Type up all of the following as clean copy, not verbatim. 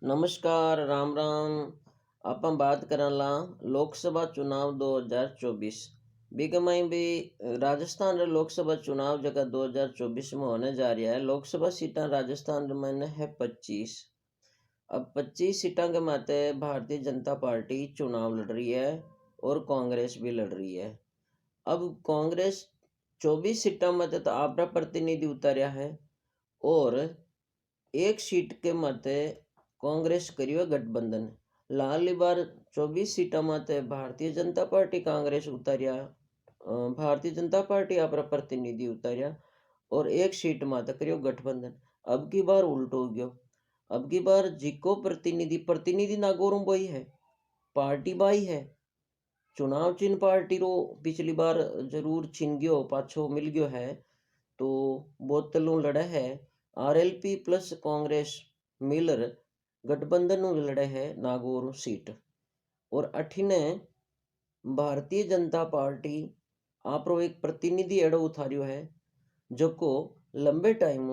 नमस्कार, राम राम। ਆਪਾਂ बात करला लोकसभा चुनाव 2024। बीके भी राजस्थान रे लोकसभा चुनाव जगह 2024 में होने जा रहा है। लोकसभा सीटा राजस्थान रे में है 25। अब 25 सीटा के माते भारतीय जनता पार्टी चुनाव लड़ रही है और कांग्रेस भी लड़ रही है। अब कांग्रेस 24 सीटा में तो अपना प्रतिनिधि उतारा है और एक सीट के माते कांग्रेस करियो गठबंधन। लाली बार 24 सीटा माते भारतीय जनता पार्टी कांग्रेस उतारिया, भारतीय जनता पार्टी अपना प्रतिनिधि उतारिया और एक सीट माते करियो गठबंधन। अब की बार उल्टो हो गयो। अब की बार जिको प्रतिनिधि प्रतिनिधि नागौर वही है, पार्टी बाई है। चुनाव चिन्ह पार्टी रो पिछली बार जरूर छिन गयो, पाछो मिल गयो है, तो बोतलों लड़ा है। आरएलपी प्लस कांग्रेस मिलर गठबंधन लड़े है नागौर सीट। और अठिने भारतीय जनता पार्टी आपरो एक प्रतिनिधि एडो उतारियो है जो को लंबे टाइम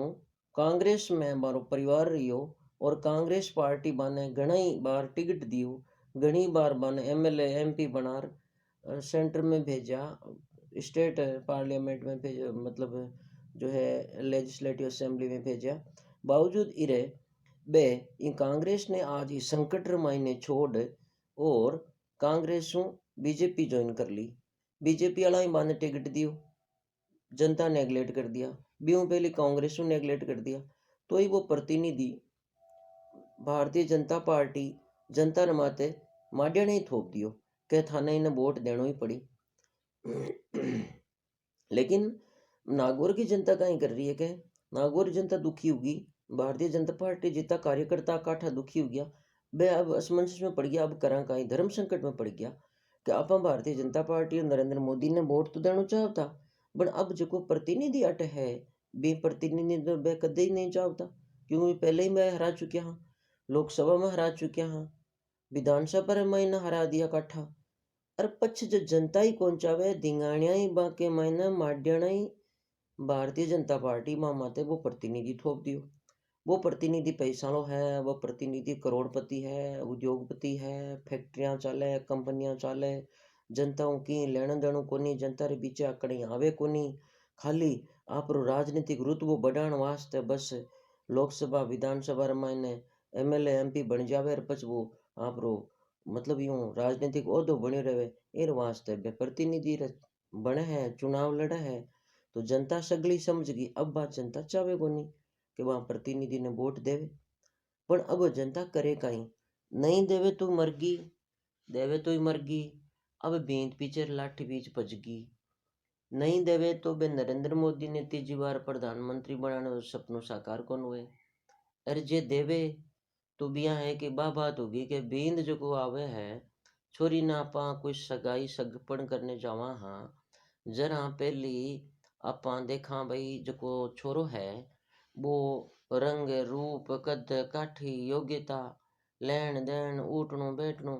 कांग्रेस में मारो परिवार रहियो और कांग्रेस पार्टी बाने घणी बार टिकट दियो, घणी बार बाने एमएलए एमपी बनार सेंटर में भेजा, स्टेट पार्लियामेंट में भेजा, मतलब जो है लेजिस्लेटिव असेंबली में भेजा। बावजूद इरे बे इन कांग्रेस ने आज इस संकट मायने छोड़ और कांग्रेस बीजेपी ज्वाइन कर ली। बीजेपी वाला ही बाने टिकट दियो, जनता ने नेगलेक्ट कर दिया। बीऊ पहले कांग्रेस ने नेगलेक्ट कर दिया, तो ही वो प्रतिनिधि भारतीय जनता पार्टी जनता ने माते माडिया ने ही थोप दियो के थाने इन्हें वोट देनो ही पड़ी। लेकिन नागौर की जनता कहीं कर रही है के नागौर जनता दुखी होगी। भारतीय जनता पार्टी जितना कार्यकर्ता काठा दुखी हो गया, बे अब असमंजस में पड़ गया। अब करा कहीं धर्म संकट में पड़ गया कि आप भारतीय जनता पार्टी और नरेंद्र मोदी ने वोट तो देना चाहता, पर अब जो प्रतिनिधि अट है बे प्रतिनिधि तो बे कदे ही नहीं चाहता, क्योंकि पहले ही मैं हरा चुकिया हाँ, लोकसभा में हरा चुकिया हाँ, विधानसभा में मैंने हरा दिया काठा। अरे पछ जो जनता ही कौन चावे, धिंगाणिया ही बाके मैंने माड्याना ही भारतीय जनता पार्टी माते वो प्रतिनिधि थोप दियो। वो प्रतिनिधि पैसालो है, वो प्रतिनिधि करोड़पति है, उद्योगपति है, फैक्ट्रियां चाले, कंपनियां चाले, जनताओं की लेन देन कोनी, जनता रे बीच आकड़ी आवे कोनी। खाली आपरो राजनीतिक रुतबो बढ़ाण वास्ते बस लोकसभा विधानसभा रे मायने एमएलए एमपी बन जावे और पछ वो आपरो मतलब यूं राजनीतिक ओहदो बन्यो रहे एर वास्ते बे प्रतिनिधि बने है, चुनाव लड़े है। तो जनता सगली समझ गई। अब बात जनता चावे कोनी कि वहां प्रतिनिधि ने वोट देवे, पर अब जनता करे कहीं नहीं देवे तो मरगी, देवे तो ही मरगी। अब बींद पीछे लाठी बीच भजगी, नहीं देवे तो बे नरेंद्र मोदी ने तीजी बार प्रधानमंत्री बनाने सपनों साकार कौन हुए। अरे जे देवे तो बिया है कि बा बात होगी कि बींद जो को आवे है छोरी ना आपा कोई सगाई सगपन करने जावा हाँ, जरा पहली आपा देखा भाई जो को छोरो है वो रंग रूप कद काठी योग्यता लेन देन उठनो बैठनो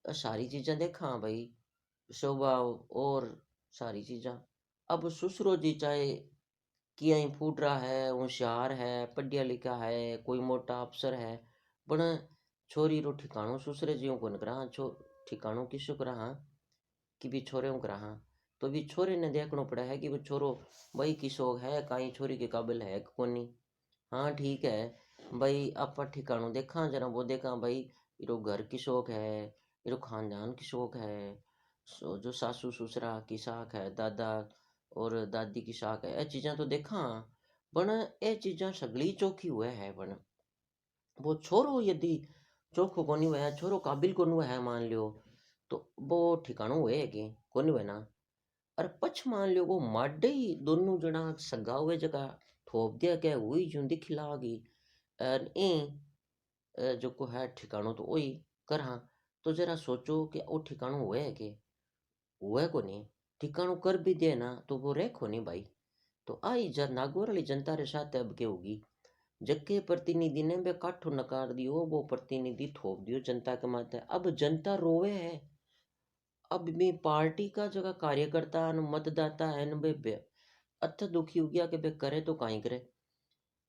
सारी चीजें देखा भाई, स्वभाव और सारी चीजा। अब ससुरो जी चाहे कि यहीं फूट रहा है, होशियार है, पढ़िया लिखा है, कोई मोटा अफसर है, पण छोरी रो ठिकाणो ससुरे जी को करा छो ठिकाणो किसो करा कि भी छोरे करा। तो भी छोरे ने देखना पड़ा है कि वो छोरो भाई किसो है, कहीं छोरी के काबिल है कोनी। हाँ ठीक है भाई, आप ठिकाणों देखा जरा, वो देखा भाई इरो घर की शौक है, इरो खानदान की शौक है, जो सासू ससुरा की साख है, दादा और दादी की साख है, ये चीज़ा तो देखा। पण ये चीज़ा सगली चौखी हुए है, पण वो छोरो यदि चोखो कोनी हुआ, छोरो काबिल कोनी हुआ है मान लियो, तो वो ठिकाणों हुए कि कोनी हुए ना। और पछ मान लियो वो माडे ही दोनों जना सगा हुए जगह थोप दिया क्या हुई जो दिख लागी और जो को है ठिकाणों तो वही कर हाँ। तो जरा सोचो कि वो ठिकाणों हुए है कि हुए को नहीं, ठिकाणों कर भी दे ना तो वो रेखो नहीं भाई। तो आई जब नागौर वाली जनता रे साथ अब के होगी, जबकि प्रतिनिधि ने बे काठो नकार दियो, वो प्रतिनिधि थोप दियो जनता के माथे। अब जनता रोवे है, अब भी पार्टी का जगह कार्यकर्ता मतदाता है न बे अत्य दुखी हो गया कि बे करे तो काई करे।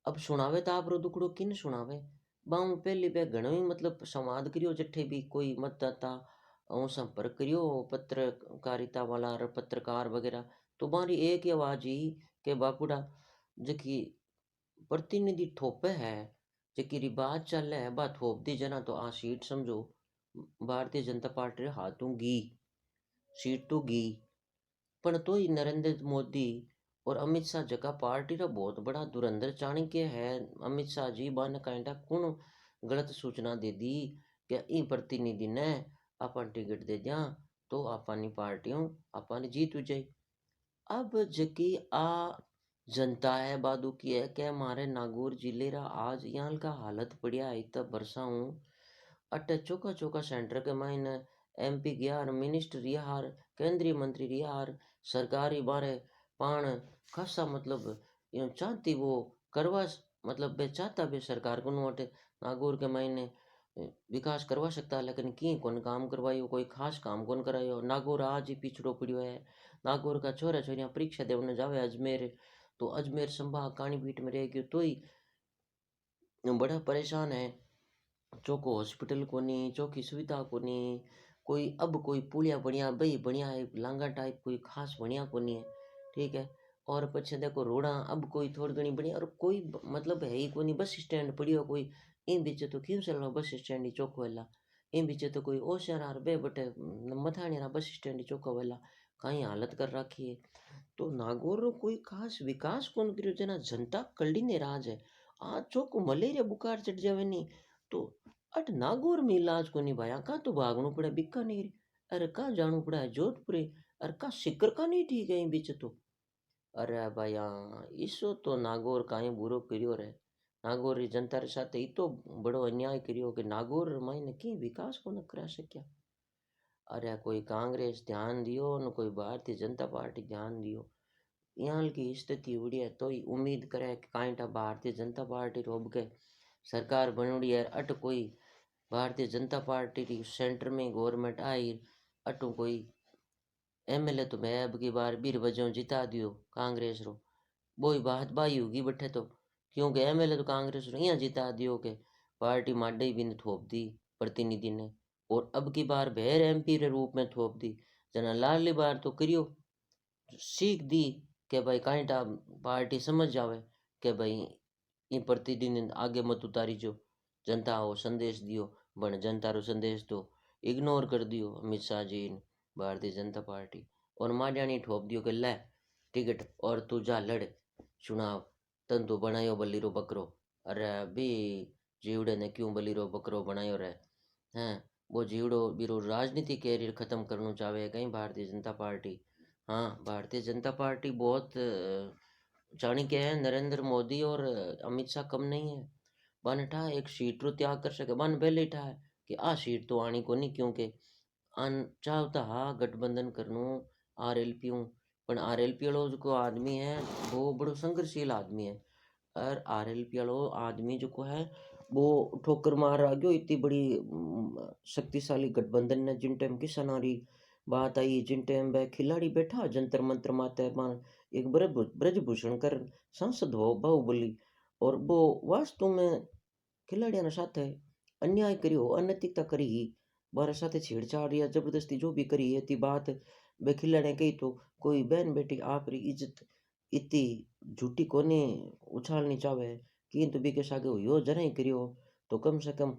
अब सुनावे तो आप रो दुखड़ो किन सुनावे, बाऊ पहली बे घणो ही मतलब संवाद करियो जठे भी कोई मतदाता और संपर्क करियो पत्रकारिता वाला और पत्रकार वगैरह तो बारी एक ही आवाज ही के बापूड़ा जकी प्रतिनिधि थोपे है जकी री बात चल है बात थोप दी जना तो आ सीट समझो भारतीय जनता पार्टी रे हाथों गी सीट तो गी पण तो ही नरेंद्र मोदी और अमित शाह जका पार्टी रा बहुत बड़ा धुरंधर चाणक्य है अमित शाह जी बाने काइंडा कुण गलत सूचना दे दी कि ई प्रतिनिधि ने अपन टिकट दे दिया तो अपनी पार्टियों अपन जीत हो जाए अब जकी आ जनता है बादू की है कि हमारे नागौर जिले रा आज यहाँ का हालत बढ़िया है इतना बरसा हूँ अटे चौका चौका सेंटर के मायने एमपी गया और मिनिस्टर रिया हार केंद्रीय मंत्री रिया हार सरकारी बारे पाण खासा मतलब यूं चाहती वो करवा मतलब बे चाहता बे सरकार को नोट नागौर के मायने विकास करवा सकता है लेकिन की कौन काम करवायो कोई खास काम कौन करायो नागौर आज ही पिछड़ो पड़ियो है नागौर का छोरा छोरियां परीक्षा देने जावे अजमेर तो अजमेर संभाग कानीपीठ में रह गयो तो ही बड़ा परेशान है चौको हॉस्पिटल कोनी चौकी सुविधा कोनी कोई अब कोई पुलिया बढ़िया बई बढ़िया है लांगा टाइप कोई खास बढ़िया कोनी है ठीक है और पछे देखो रोड़ा अब कोई थोड़ी घनी बढ़िया और कोई मतलब है ही कोनी बस स्टैंड पड़ियो कोई इन बीचे तो क्यों चलना बस स्टैंड ही चौको वेला इन बीचे तो कोई ओशियार बे बटे मथाणी बस स्टैंड ही चौको वेला कहीं हालत कर रखी है तो नागौर रो कोई खास विकास कौन करियो जना जनता कल्डी ने राज है आज चौको मलेरिया बुखार चढ़ जावे नी तो अट नागौर में इलाज को नहीं भाया का तो भागना पड़ा बीकानेर अरे का जाना पड़ा है जोधपुर अरे का सिकर का नहीं ठीक है बीच तो अरे भाया इसो तो नागौर का ही बुरो करियो रे नागौर री जनता रे साथ ही तो बड़ो अन्याय करियो कि नागौर मायने की विकास को न करा सक्या अरे कोई कांग्रेस ध्यान दियो न कोई भारतीय जनता पार्टी ध्यान दियो यहाँ की स्थिति उड़ी है तो ही उम्मीद करे कि कांटा भारतीय जनता पार्टी रोब के सरकार बनोड़ी है अट कोई भारतीय जनता पार्टी की सेंटर में गवर्नमेंट आई अटू कोई एमएलए तो मैं अब की बार बीर बजों जिता दियो कांग्रेस रो वो ही बात बाई होगी बठे तो क्योंकि एमएलए तो कांग्रेस रो यहाँ जिता दियो के पार्टी माडे भी ने थोप दी प्रतिनिधि ने और अब की बार भेर एमपी रे रूप में थोप दी जना लाली बार तो करियो सीख दी कि भाई कांटा पार्टी समझ जावे कि भाई इन प्रतिदिन आगे मत उतारी जो जनता हो संदेश दियो बन जनता रो संदेश तो इग्नोर कर दियो अमित शाह जी ने भारतीय जनता पार्टी और माडियाणी ठोप दियो कि ले टिकट और तू जा लड़ चुनाव तन तो बनायो बल्लीरो बकरो अरे अभी जीवड़े ने क्यों बल्लीरो बकरो बनायो रे हैं वो जीवड़ो बीरो राजनीति कैरियर खत्म करना चाहे कहीं भारतीय जनता पार्टी हाँ भारतीय जनता पार्टी बहुत चाणक्य है नरेंद्र मोदी और अमित शाह कम नहीं है बन ठा एक सीट रो त्याग कर सके बन पहले ठा है कि आ सीट तो आनी को नहीं क्योंकि अन चाहता हा गठबंधन करनो आरएलपी हूँ पण आरएलपी वालो जो आदमी है वो बड़ो संघर्षशील आदमी है और आरएलपी वालो आदमी जो को है वो ठोकर मार आ गयो इतनी बड़ी शक्तिशाली गठबंधन ने जिन टाइम किसान आ रही बात आई जिन टाइम वह खिलाड़ी बैठा जंतर मंत्र माते एक ब्रजभूषण कर सांसद हो बाहुबली और वो वास्तव में खिलाड़ियों ने साथ अन्याय करियो अनैतिकता करी बारे साथे छेड़छाड़ या जबरदस्ती जो भी करी है ती बात वे खिलाड़ी कही तो कोई बहन बेटी आप री इज्जत इतनी झूठी कोने उछालनी चाहे किंतु बी के सागे हो जरा ही करियो तो कम से कम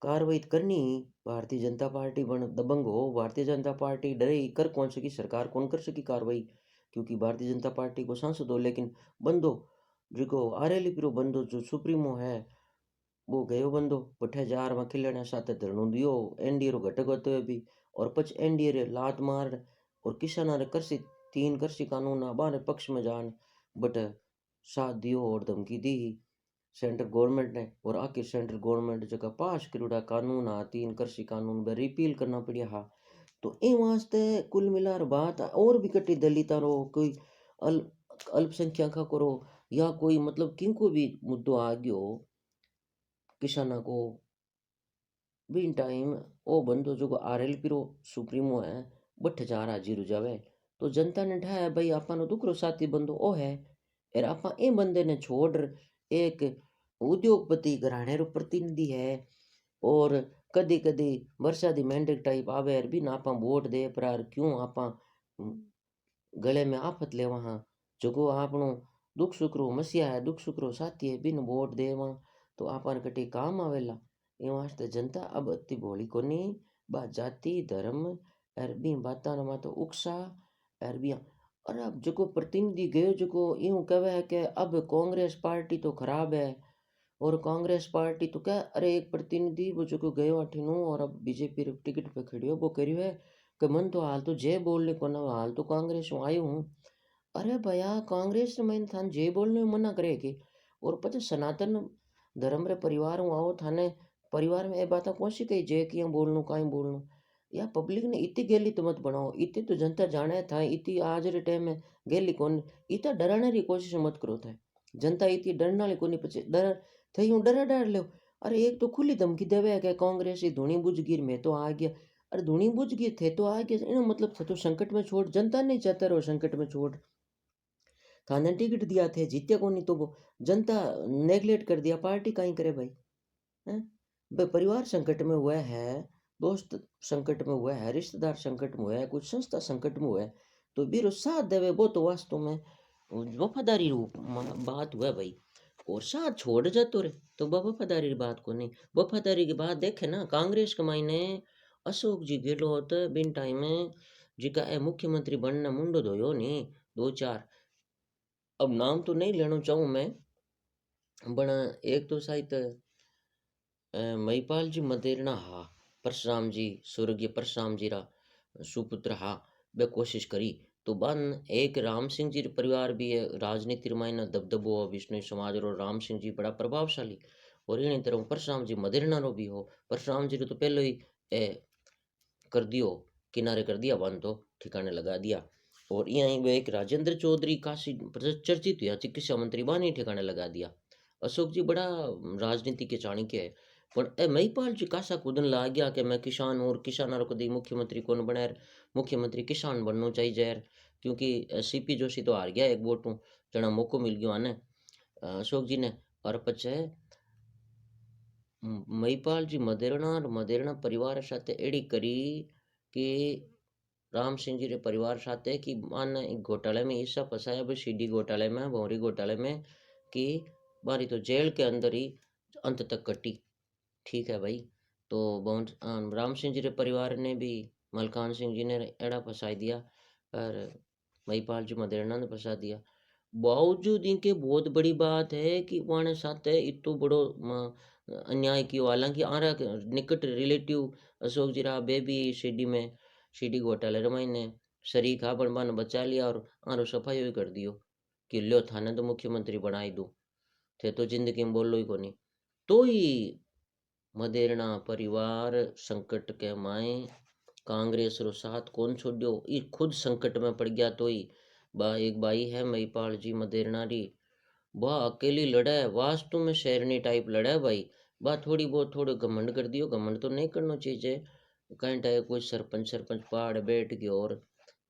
कार्रवाई करनी ही भारतीय जनता पार्टी बन दबंग हो भारतीय जनता पार्टी डरे ही कर कौन सकी सरकार कौन कर सकी कार्रवाई क्योंकि भारतीय जनता पार्टी को सांसद हो लेकिन बंदो जो आरएलपी पिरो बंदो जो सुप्रीमो है वो गयो बंदो बठे जार में खिलने साथ धरणो दियो एनडीए रो घटक होते हुए भी और पछ एनडीए रे लात मार और किसान रे कृषि तीन कृषि कानून बारे पक्ष में जान बट साथ दियो और धमकी दी सेंट्रल गवर्नमेंट ने और आखिर सेंट्रल गवर्नमेंट जगह पास करूड़ा कानून आ तीन कृषि कानून में रिपील करना पड़िया हा तो इन वास्ते कुल मिलार बात और भी कटी दलिता रो कोई अल अल्पसंख्यक करो या कोई मतलब किनको भी मुद्दो आ गयो किसाना को बिन टाइम ओ बंदो जो आरएलपी रो सुप्रीमो है बठ जा हाजिर हो जावे तो जनता ने ठाया भाई आपा नो दुकरो साथी बंदो ओ है और आपा ए बंदे ने छोड़ एक उद्योगपति घराणे रो प्रतिनिधि है। और कदी कदी वर्षा दी मेंढक टाइप आवे और भी आपा वोट दे पर क्यों आपा गले में आफत लेवा हाँ जको आपनो दुख सुख रो मसीहा है, दुख सुख रो साथी है, बिन वोट देवा तो आपन कटी काम आवेला। ए वास्ते जनता अब अति भोली कोनी। बा जाति धर्म अर बी बातां मा तो उकसा अर बी और अब जको प्रतिनिधि गयो जको यूं कहे है कि अब कांग्रेस पार्टी तो खराब है। और कांग्रेस पार्टी तो क्या, अरे एक प्रतिनिधि वो जो को गयो अठिनो और अब बीजेपी रे टिकट पे खड़ियो वो करियो है कि मन तो हाल तो जय बोलने को ना, हाल तो कांग्रेस में आयो हूँ। अरे भैया कांग्रेस में थान जय बोलने में मना करेगी। और पता सनातन धर्म रे परिवार में आओ थाने परिवार में ये बात कौन सी कही जय किया बोलनू काई बोलनू। या पब्लिक ने इतनी गेली तो मत बनाओ, इतनी तो जनता जाने था इतनी आज रे टाइम में गेली कौन, इतना डराने की कोशिश मत करो था। जनता इतनी डरना वाली कोनी पचे डर थे यूं डरा डर लो। अरे एक तो खुली धमकी देवे है कि कांग्रेस ही धुनी बुझ गिर मैं तो आ गया। अरे धुनी बुझ गई थे तो आ गया इनो मतलब थे तो संकट में छोड़, जनता नहीं चाहता रहो संकट में छोड़। थाने टिकट दिया थे जीते को नहीं तो वो जनता नेग्लेक्ट कर दिया, पार्टी कहीं करे भाई हैं। भाई परिवार संकट में हुआ है, दोस्त संकट में हुआ है, रिश्तेदार संकट में हुआ है, कुछ संस्था संकट में हुआ है तो बीरो साथ देवे वो तो वास्तव में वफादारी रूप बात हुआ भाई। और साथ छोड़ जातो रे तो वफादारी की बात को नहीं। वफादारी की बात देखे ना कांग्रेस के मायने अशोक जी गहलोत बिन टाइम में जिका ए मुख्यमंत्री बनना मुंडो धोयो नहीं दो चार, अब नाम तो नहीं लेना चाहूँ मैं बण एक तो शायद महिपाल जी मदेरणा हा, परशुराम जी स्वर्गीय परशुराम जी रा सुपुत्र हा, बे कोशिश करी तो बन एक राम सिंह जी रे परिवार भी है राजनीति मायने दबदबो विष्णु समाज रो, राम सिंह जी बड़ा प्रभावशाली। और इन तरह परशुराम जी मदेरणा रो भी हो, परशुराम जी रो तो पहले ही कर दियो किनारे कर दिया, वन तो ठिकाने लगा दिया। और यहीं वो एक राजेंद्र चौधरी काशी चर्चित हुआ चिकित्सा मंत्री बानी ठिकाने लगा दिया। अशोक जी बड़ा राजनीति के चाणक्य है। पर ए महिपाल जी कासा कूदन ला गया कि मैं किसान और किसानों को दी मुख्यमंत्री कौन बना यार, मुख्यमंत्री किसान बनना चाहिए यार। क्योंकि सीपी जोशी तो हार गया एक वोटों जना मौको मिल गया आने अशोक जी ने। और पछे महिपाल जी मदेरणा और मदेरणा परिवार साथे एड़ी करी कि राम सिंह जी रे परिवार साथे कि मान एक घोटाले में हिस्सा फंसाया भाई सीडी घोटाले में भौरी घोटाले में कि बारी तो जेल के अंदर ही अंत तक कटी। ठीक है भाई। तो राम सिंह जी रे परिवार ने भी मलकान सिंह जी ने एड़ा फंसा दिया और महिपाल जी मदेरणा ने फंसा दिया। बावजूद इनके बहुत बड़ी बात है कि उन्होंने साथ है इतो बड़ो अन्याय कियो। हालांकि आरा निकट रिलेटिव अशोक जी रा बेबी सीडी में सीडी घोटाले रमाइने शरीक हा पण बाने बचा लिया और आरो सफाई भी कर दियो कि लो थाने तो मुख्यमंत्री बनाई दो थे तो जिंदगी में बोलो ही कोनी। तो ही मदेरणा परिवार संकट के माए कांग्रेस रो साथ कौन छोड़ियो, ई खुद संकट में पड़ गया। तो ही बा एक बाई है महिपाल जी मदेरणा री, वह अकेली लड़ा है वास्तव में शेरनी टाइप लड़ा है भाई। बा थोड़ी बहुत थोड़े घमंड कर दियो, घमंड तो नहीं करना चाहिए। कहीं टाइम कोई सरपंच सरपंच पहाड़ बैठ गयो और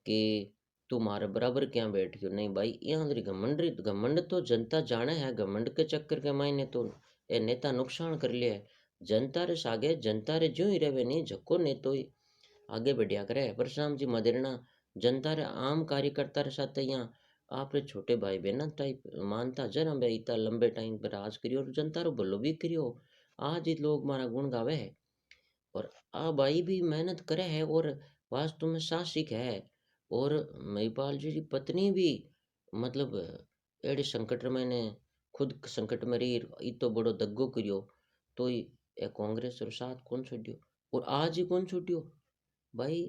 कि तुम्हारे बराबर क्या बैठ गयो, नहीं भाई यहाँ घमंड तो जनता जाने है, घमंड के चक्कर के मायने तो ए नेता नुकसान कर लिया है। जनता रे सागे जनता रे ज्यों ही रहे नहीं झको ने तो ही आगे बढ़िया करे। परशुराम जी मदेरणा जनता रे आम कार्यकर्ता रे साथ यहाँ आप रे छोटे भाई बहन टाइप मानता जरा बे इतना लंबे टाइम पर राज करियो और जनता रो भलो भी करियो। आज ही लोग मारा गुण गावे है और आ भाई भी मेहनत करे है और वास्तव में साहसिक है। और महिपाल जी की पत्नी भी मतलब एड़े संकट में ने खुद संकट में रही इतो बड़ो दग्गो करियो तो ही ए कांग्रेस और साथ कौन छोड़ियो और आज ही कौन छोड़ियो भाई।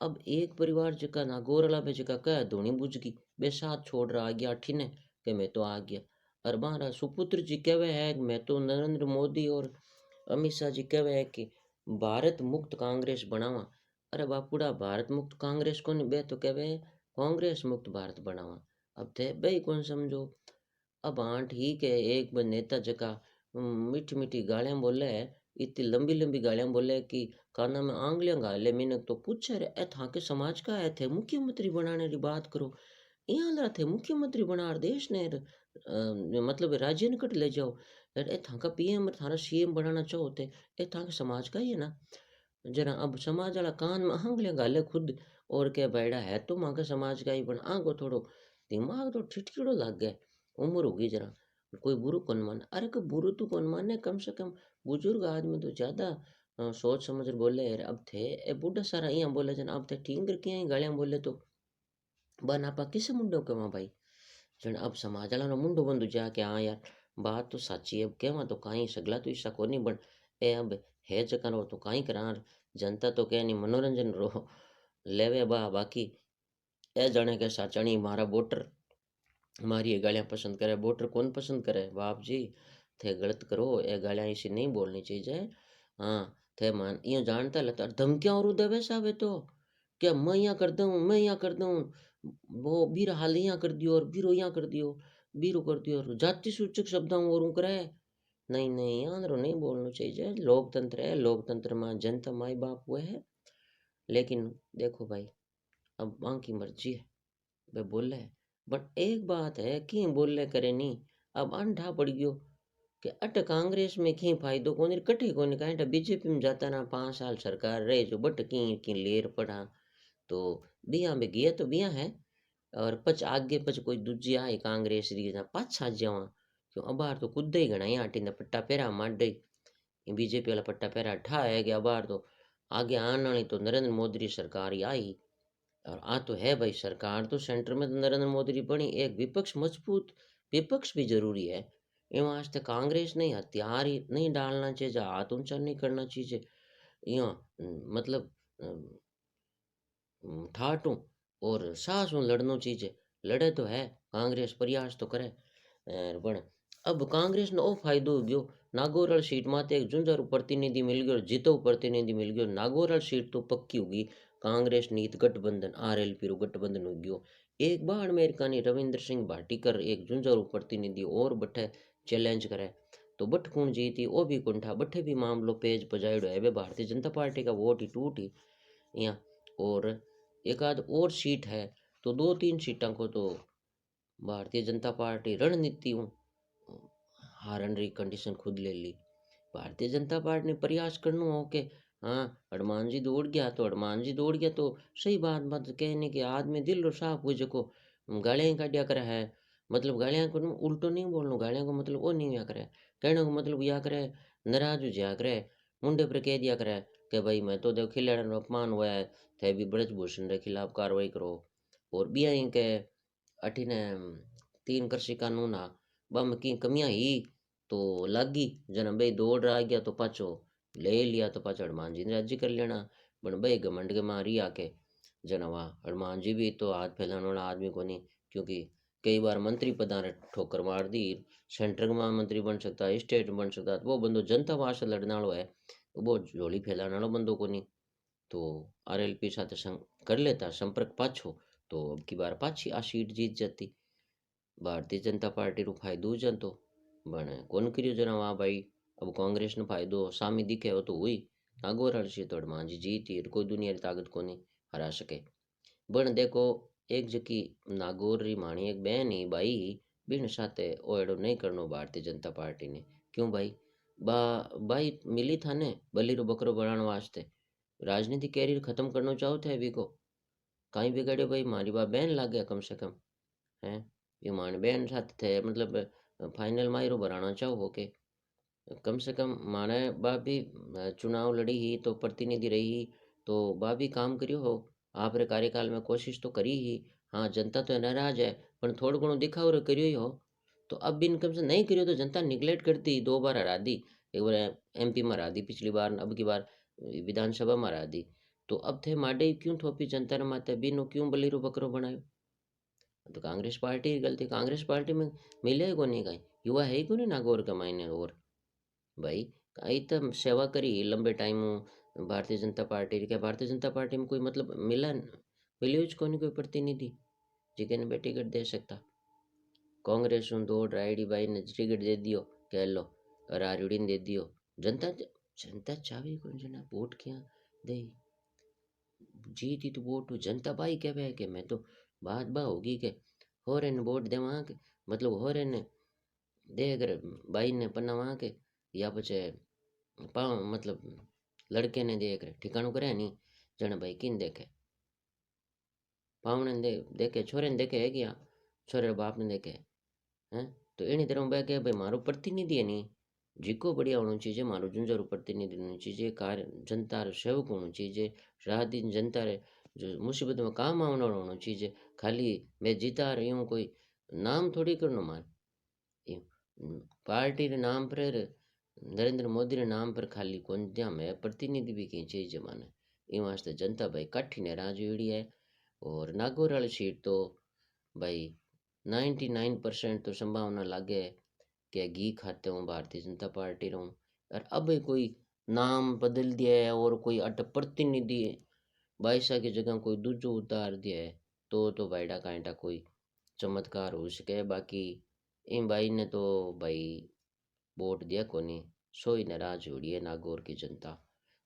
अब एक परिवार जका नागौर वाला पे जका कह धोनी बुझ गई बे साथ छोड़ रहा आ गया अठीने के मैं तो आ गया। और मारा सुपुत्र जी कहवे है मैं तो नरेंद्र मोदी और अमित शाह जी कहवे है कि भारत मुक्त कांग्रेस बनावा। अरे बापूड़ा भारत मुक्त कांग्रेस को नहीं बे तो कहवे कांग्रेस मुक्त भारत बनावा। अब थे बे कौन समझो। अब हाँ ठीक है एक बार नेता जका मीठी मीठी गालियां बोले है, इतनी लंबी लंबी गालियां बोले कि काना में आंगलियां गाले मिनक तो पूछे रे ए था के समाज का है थे मुख्यमंत्री बनाने की बात करो यहाँ ला थे मुख्यमंत्री बना देश ने मतलब राज्य निकट ले जाओ। ए थाका पीएम थारा सीएम बनाना चाहो ते ए थाके समाज का ही है ना। जरा अब समाज वाला कान में आंगलियां गाले खुद और क्या बैठा है तो मांगे समाज का ही बन आगो थोड़ो दिमाग तो ठिठकिड़ो लाग गया। उम्र होगी जरा कोई बुरो कौन माने अरे कोई बुरो तो कौन माने कम से कम बुजुर्ग आदमी तो ज्यादा सोच समझ कर बोले यार अब थे ए बूढ़ा सारा यहाँ बोले जन अब थे ठीक करके यहाँ गालियां बोले तो बन आपा किस मुंडो के वहाँ भाई जन अब समाज वाला मुंडो बंदू जा के हाँ यार बात तो साची है अब कहवा तो कहीं सगला तो ईसा को नहीं बन ए अब है जकर तो कहीं करा जनता तो कह नहीं मनोरंजन रो लेवे बा बाकी ए जाने के साचणी मारा वोटर मारी ये गालियां पसंद करे वोटर कौन पसंद करे बाप जी थे गलत करो ये गालियां इसी नहीं बोलनी चाहिए हाँ थे मान ये जानता लेता धमकियां और देवे साहब तो क्या मैं यहाँ कर दूं मैं यहाँ कर दूं वो बीर हाल यहाँ कर दियो और बीरो यहाँ कर दियो बीरो कर दियो और जाति सूचक शब्दों और करे नहीं नहीं यार नहीं बोलना चाहिए लोकतंत्र है लोकतंत्र में जनता माई बाप हुए है लेकिन देखो भाई अब मां की मर्जी है वे बोले बट एक बात है कि बोले करे नहीं अब अंधा पड़ गयो कि अट कांग्रेस में की फायदो कोनी कटे कोनी काहे बीजेपी में जाता ना 5 साल सरकार रहे जो बट की लेर पड़ा तो बिया में गया तो बिया है और पच आगे पच कोई दूजी आई कांग्रेस री ना पाछा जावा क्यों अबार तो कुद्दे ही घना आटी ने पट्टा पेरा मार दई बीजेपी वाला पट्टा पेरा ठा है कि अबार तो आगे आने वाली तो नरेंद्र मोदी सरकार ही आई और आ तो है भाई सरकार तो सेंटर में तो नरेंद्र मोदी की बनी एक विपक्ष मजबूत विपक्ष भी जरूरी है एवं आज तक कांग्रेस ने हथियार ही नहीं डालना चाहिए हाथ ऊंचा नहीं करना चाहिए यहाँ मतलब ठाटू और सास में लड़नो चाहिए लड़े तो है कांग्रेस प्रयास तो करे पण अब कांग्रेस ने ओ फायदो हो गयो नागौर सीट माते एक झुंझारू प्रतिनिधि मिल गयो जीतो प्रतिनिधि मिल गयो नागौर सीट तो पक्की होगी कांग्रेस नीत गठबंधन आरएलपी रो गठबंधन हो गयो एक बार अमेरिका ने रविंद्र सिंह भाटीकर एक झुंझारू प्रतिनिधि और बठे चैलेंज करे तो बठ कौन जीती ओ भी कौन था बठे भी मामलो पेज पजाड़ो है भारतीय जनता पार्टी का वोट ही टूट ही यहाँ और एक आध और सीट है तो 2-3 सीटों को तो भारतीय जनता पार्टी रणनीति हारन री कंडीशन खुद ले ली भारतीय जनता पार्टी ने प्रयास करना हो के हाँ हनुमान जी दौड़ गया तो हनुमान जी दौड़ गया तो सही बात मत कहने के आदमी दिल रो साफ हो जको गालियां काटिया करे है मतलब गालियां को उल्टो नहीं बोलनो गालियां को मतलब वो नहीं करे कहने को मतलब या करे नाराज हो जाया करे मुंडे पर कह दिया करे कि भाई मैं तो देखो खिलाड़ी नो अपमान हुआ है थे भी ब्रजभूषण के खिलाफ कार्रवाई करो और बिया के अठीने 3 कृषि कानून आ बम की कमियां ही तो लागी जन भाई दौड़ रहा गया तो पाछो ले लिया तो पाछो हनुमान जी ने राजी कर लेना बन भाई घमंड के मारी आके जनवा हनुमान जी भी तो हाथ फैलाने वाला आदमी को नहीं क्योंकि कई बार मंत्री पदा ने ठोकर मार दी सेंटर में मंत्री बन सकता है स्टेट बन सकता है वो बंदो जनता वास्ते लड़ने वालो है वो झोली फैलाने वालो बंदो को नहीं तो आरएलपी साथ कर लेता संपर्क पाछो तो अब की बार पाछी आ सीट जीत जाती भारतीय जनता पार्टी रो फायदो जंतो बने कोन करियो जना वाह भाई अब कांग्रेस नो फायदो सामी दिखे हो तो हुई नागौर हरसी तो मान जी जीती कोई दुनिया री ताकत कोनी हरा सके बन देखो एक जकी नागौर री माणी एक बहन ही भाई बिन साथे ओ एड़ो नहीं करनो भारतीय जनता पार्टी ने क्यों भाई बा भाई मिली था ने बली रो बकरो बनाने वास्ते राजनीति कैरियर खत्म करना चाहो थे अभी को कहीं बिगड़े भाई मारी बा बहन लाग गया कम से कम हैं ये मान बहन साथ थे मतलब फाइनल मायरो भराना चाहो के कम से कम माने बा भी चुनाव लड़ी ही तो प्रतिनिधि रही ही तो बा भी काम करियो हो आपरे कार्यकाल में कोशिश तो करी ही हाँ जनता तो नाराज है पर थोड़ा घणो दिखाओ रे करियो ही हो तो अब भी इनकम से नहीं करियो तो जनता निगलेक्ट करती 2 बार हरा दी एक बार एमपी में हरा दी पिछली बार अब की बार विधानसभा में हरा दी तो अब थे माडे क्यों थोपी जनता ने माते बिनो क्यों बलीरो बकरो बनायो तो कांग्रेस पार्टी की गलती कांग्रेस पार्टी में मिले को नहीं कहीं युवा है को नहीं नागौर का मायने और भाई कई तो सेवा करी लंबे टाइम भारतीय जनता पार्टी क्या भारतीय जनता पार्टी में कोई मतलब मिला मिलियो को नहीं कोई प्रतिनिधि जिके ने टिकट दे सकता कांग्रेस दौड़ रायडी भाई ने टिकट दे दियो कह लो और आरयूडी ने दे दियो जनता जनता चावी कौन जना वोट क्या दे जीती तो वोट जनता भाई कह कि मैं तो बात बा होगी के और इन वोट देवा मतलब हो रहे ने देख रहे भाई ने पन्ना वहाँ के या पछे पाँव मतलब लड़के ने देख रहे ठिकाणु करे नहीं जने भाई किन देखे पावने ने देखे छोरे ने देखे है क्या छोरे रे बाप ने देखे हैं तो एनी तरह मैं कहे भाई मारो प्रतिनिधि है नहीं जीको बढ़िया होना चाहिए मारो झुंझारू प्रतिनिधि होना चाहिए कार्य जनता रे सेवक होना चाहिए रात दिन जनता रे जो मुसीबत में काम आने वाला होना चाहिए खाली मैं जीता रही हूँ कोई नाम थोड़ी करनो मार यूं पार्टी रे नाम पर नरेंद्र मोदी रे नाम पर खाली कौन दिया मैं प्रतिनिधि भी कहीं चाहिए माने इन वास्ते जनता भाई काठी ने राज जोड़ी है और नागौर वाली सीट तो भाई 99% तो संभावना लागे कि घी खाते हूँ भारतीय जनता पार्टी रहूँ और अब कोई नाम बदल दिया है और कोई अट प्रतिनिधि बाईसा की जगह कोई दूजो उतार दिया है तो भाईडा कांटा कोई चमत्कार हो सके बाकी इन भाई ने तो भाई वोट दिया कोनी सोई नाराज हो रही है नागौर की जनता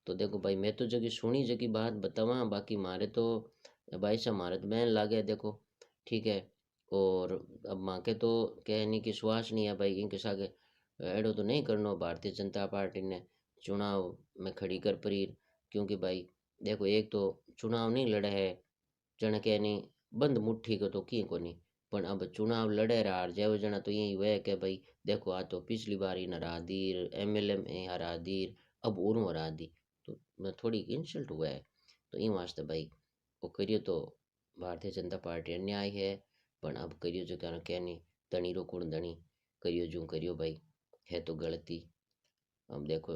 तो देखो भाई मैं तो जगह सुनी जगह बात बतावा बाकी मारे तो भाई साहब मारे तो बहन लागे देखो ठीक है और अब माँ के तो कहने की श्वास नहीं है भाई इनके सागे एडो तो नहीं करनो भारतीय जनता पार्टी ने चुनाव में खड़ी कर परी क्योंकि भाई देखो एक तो चुनाव नहीं लड़े है जण के नहीं बंद मुट्ठी को तो की कोनी पण अब चुनाव लड़े रहा जेव जना तो यही हुए कि भाई देखो आ तो पिछली बार ही हरा दीर एमएलए में हरा दीर अब और हरा दी तो मैं थोड़ी इंसल्ट हुआ है तो इन वास्ते भाई वो करियो तो भारतीय जनता पार्टी अन्याय है पण अब करियो जो क्या नहीं धनी रो कुण धनी करियो जो करियो भाई है तो गलती अब देखो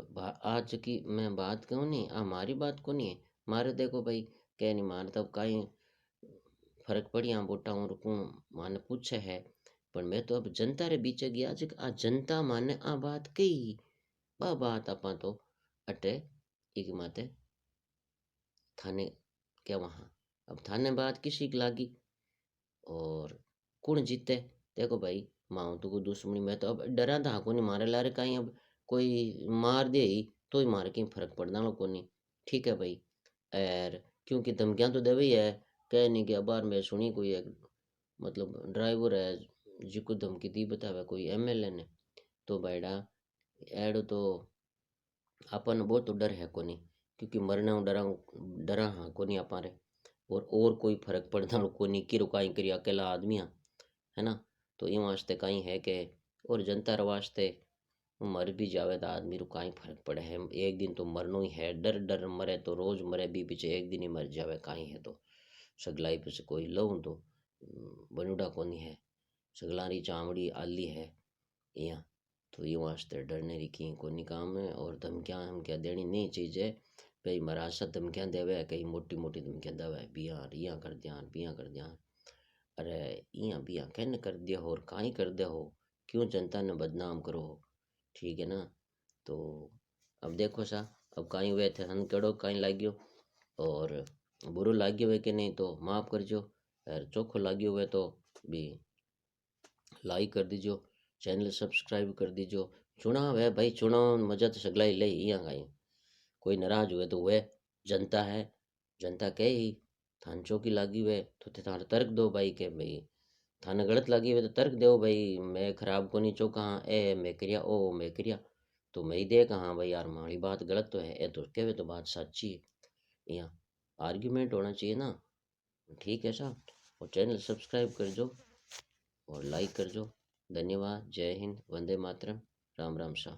आज की मैं बात कहूँ नहीं हमारी बात को नहीं है मारे देखो भाई कह नहीं मारे तब कहीं फर्क पड़ी यहाँ बोटा हूँ रुकूं माने पूछे है पर मैं तो अब जनता रे बीच गया जे आ जनता माने आ बात कही बा बात अपा तो अटे एक माते थाने क्या वहाँ अब थाने बात किसी की लागी और कौन जीते देखो भाई माओ तो कोई दुश्मनी में तो अब डरा था को नहीं मारे ला रहे कहीं अब कोई मार दे ही तो ही मारे कहीं फर्क पड़ना लो को नहीं ठीक है भाई और क्योंकि धमकियां तो देवी है कह नहीं कि अबार मैं सुनी कोई एक मतलब ड्राइवर है जिको धमकी दी बतावे कोई एमएलए ने तो भाईडा एडो तो अपन बहुत तो डर है कोनी क्योंकि मरना डरा डरा हाँ कोनी अपारे और कोई फर्क पड़ना कोनी कि रुकाई करी अकेला आदमी हाँ है ना तो इन वास्ते कहीं है कि और जनता रे वास्ते मर भी जावे तो आदमी रो काई फर्क पड़े है एक दिन तो मरनो ही है डर डर मरे तो रोज मरे भी पीछे एक दिन ही मर जावे काई है तो सगलाई पे से कोई लऊं तो बनुडा कोनी है सगलारी चामड़ी आली है यहाँ तो ये वास्ते डरने री की कोनी काम है और धमकियाँ हम क्या देनी नहीं चीज़ भाई मराशा धमकियाँ देवे कई मोटी मोटी धमकियाँ देवे बियार यहाँ कर दिया बिया कर दिया अरे यहाँ बिया कहने कर दिया हो और काई कर दिया हो क्यों जनता ने बदनाम करो हो ठीक है ना तो अब देखो सा अब कहीं हुए थे हन कड़ो कहीं लाग्यो और बुरो लाग्यो हुए कि नहीं तो माफ़ करजो और चोखो लाग्यो हुए तो भी लाइक कर दीजियो चैनल सब्सक्राइब कर दीजियो चुनाव है भाई चुनाव में मजा तो सगला ही ले यहाँ का कोई नाराज हुए तो वह जनता है जनता कहे ही थान चौकी लागी हुए तो थाने तर्क दो भाई के भाई थाने गलत लगी हुई तो तर्क दो भाई मैं खराब को नहीं चौका हाँ ए मैं क्रिया ओ मैं क्रिया तो मैं ही देख हाँ भाई यार हमारी बात गलत तो है ए तो कहे तो बात सच्ची है यहाँ आर्ग्यूमेंट होना चाहिए ना ठीक है साहब और चैनल सब्सक्राइब कर दो और लाइक कर दो धन्यवाद जय हिंद वंदे मातरम राम राम शाह